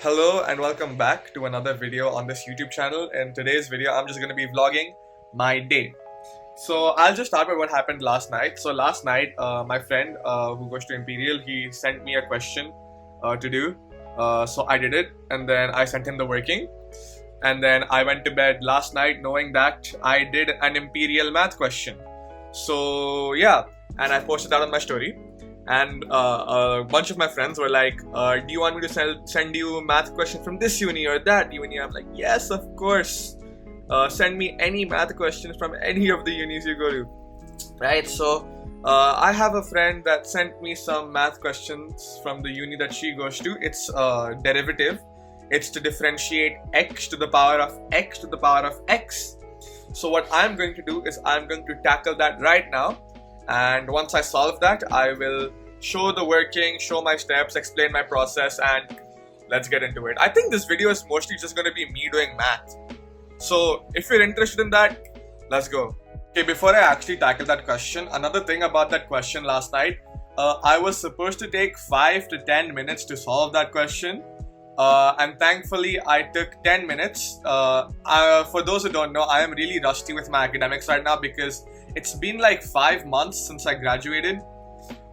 Hello and welcome back to another video on this YouTube channel. In today's video, I'm just going to be vlogging my day. So I'll just start with what happened last night. So last night, my friend who goes to Imperial, he sent me a question to do. So I did it and then I sent him the working. And then I went to bed last night knowing that I did an Imperial math question. So yeah, and I posted that on my story. And a bunch of my friends were like, do you want me to send you a math question from this uni or that uni? I'm like, yes, of course. Send me any math questions from any of the unis you go to. Right, so I have a friend that sent me some math questions from the uni that she goes to. It's derivative. It's to differentiate x to the power of x to the power of x. So what I'm going to do is I'm going to tackle that right now. And once I solve that, I will show the working, show my steps, explain my process, and let's get into it. I think this video is mostly just going to be me doing math. So if you're interested in that, let's go. Okay, before I actually tackle that question, another thing about that question last night, I was supposed to take 5 to 10 minutes to solve that question. And thankfully, I took 10 minutes. For those who don't know, I am really rusty with my academics right now because it's been like 5 months since I graduated,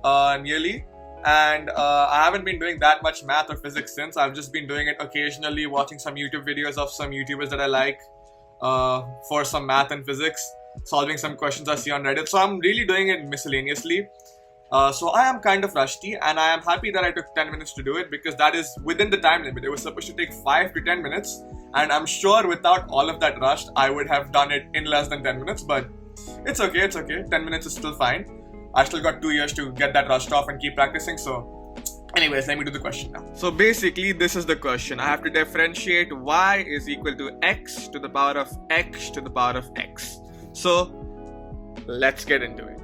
nearly, and I haven't been doing that much math or physics since. I've just been doing it occasionally, watching some YouTube videos of some YouTubers that I like for some math and physics, solving some questions I see on Reddit. So I'm really doing it miscellaneously. So I am kind of rusty, and I am happy that I took 10 minutes to do it because that is within the time limit. It was supposed to take 5 to 10 minutes, and I'm sure without all of that rush, I would have done it in less than 10 minutes, but it's okay, it's okay. 10 minutes is still fine. I still got 2 years to get that rushed off and keep practicing, so anyways, let me do the question now. So basically, this is the question. I have to differentiate y is equal to x to the power of x to the power of x. So let's get into it.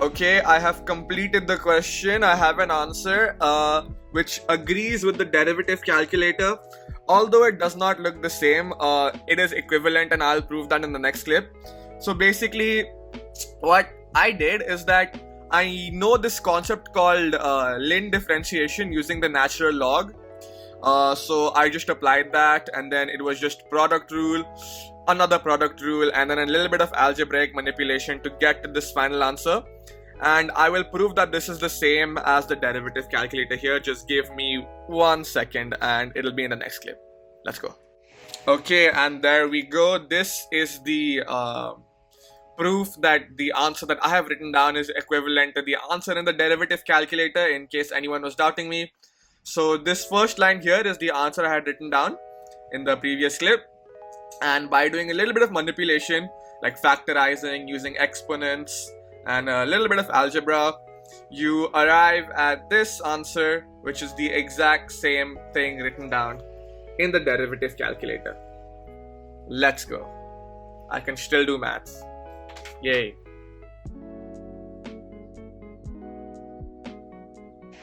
Okay, I have completed the question. I have an answer which agrees with the derivative calculator. Although it does not look the same, it is equivalent, and I'll prove that in the next clip. So basically, what I did is that I know this concept called Lin differentiation using the natural log. So I just applied that, and then it was just product rule, another product rule, and then a little bit of algebraic manipulation to get to this final answer. And I will prove that this is the same as the derivative calculator here. Just give me 1 second and it'll be in the next clip. Let's go. Okay, and there we go. This is the proof that the answer that I have written down is equivalent to the answer in the derivative calculator, in case anyone was doubting me. So this first line here is the answer I had written down in the previous clip. And by doing a little bit of manipulation, like factorizing, using exponents, and a little bit of algebra, you arrive at this answer, which is the exact same thing written down in the derivative calculator. Let's go. I can still do maths. Yay.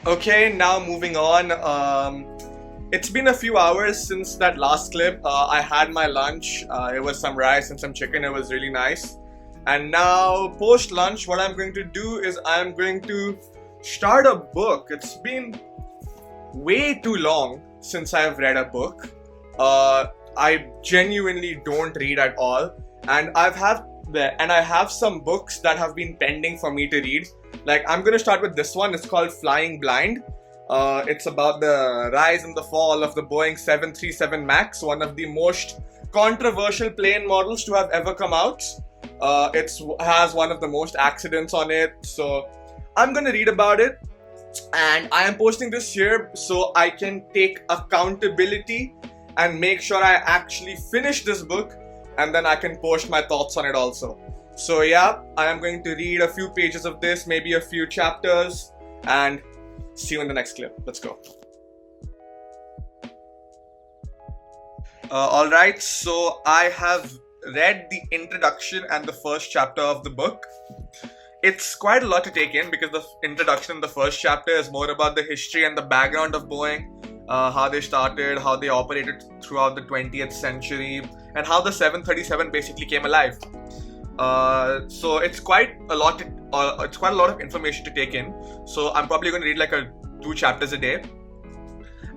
Okay, now moving on. It's been a few hours since that last clip. I had my lunch. It was some rice and some chicken. It was really nice. And now, post-lunch, what I'm going to do is I'm going to start a book. It's been way too long since I've read a book. I genuinely don't read at all. And I have some books that have been pending for me to read. Like, I'm going to start with this one. It's called Flying Blind. It's about the rise and the fall of the Boeing 737 MAX, one of the most controversial plane models to have ever come out. It has one of the most accidents on it, so I'm gonna read about it, and I am posting this here so I can take accountability and make sure I actually finish this book, and then I can post my thoughts on it also. So yeah, I am going to read a few pages of this, maybe a few chapters, and see you in the next clip. Let's go. Alright, so I have read the introduction and the first chapter of the book. It's quite a lot to take in because the introduction in the first chapter is more about the history and the background of Boeing, how they started, how they operated throughout the 20th century, and how the 737 basically came alive. So it's quite a lot of information to take in. So I'm probably going to read like a 2 chapters a day.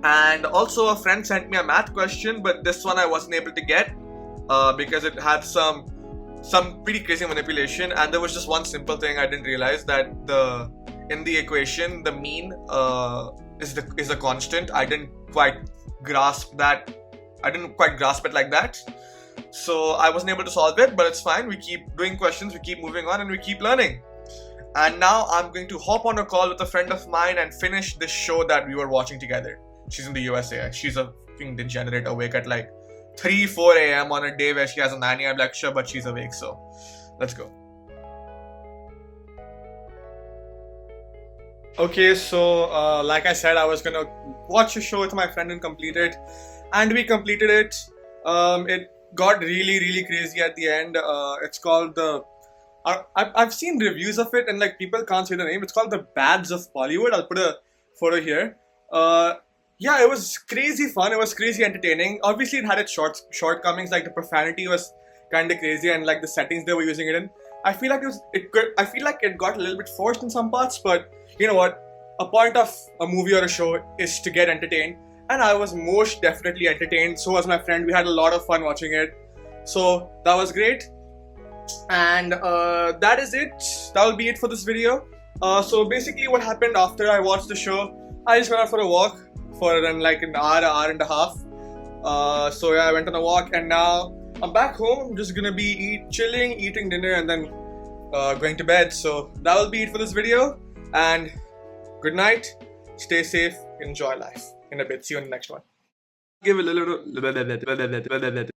And also a friend sent me a math question, but this one I wasn't able to get because it had some pretty crazy manipulation, and there was just one simple thing I didn't realize, that in the equation the mean is a constant. I didn't quite grasp it like that. So I wasn't able to solve it, but it's fine. We keep doing questions, we keep moving on, and we keep learning. And now I'm going to hop on a call with a friend of mine and finish this show that we were watching together. She's in the USA. She's a fucking degenerate, awake at like 3-4 a.m. on a day where she has a 9 a.m. lecture, but she's awake, so let's go. Okay, so like I said, I was gonna watch a show with my friend and complete it, and we completed it. It got really crazy at the end. It's called I've seen reviews of it, and like people can't say the name. It's called The Bads of Bollywood. I'll put a photo here. Yeah, it was crazy fun. It was crazy entertaining. Obviously, it had its shortcomings. Like the profanity was kind of crazy, and like the settings they were using it in, I feel like it got a little bit forced in some parts. But you know what? A point of a movie or a show is to get entertained, and I was most definitely entertained. So was my friend. We had a lot of fun watching it. So that was great. And that is it. That will be it for this video. So basically, what happened after I watched the show, I just went out for a walk for like an hour and a half. So yeah, I went on a walk, and now I'm back home. I'm just gonna be chilling, eating dinner, and then going to bed. So that will be it for this video, and good night, stay safe, enjoy life. In a bit, see you in the next one. Give a little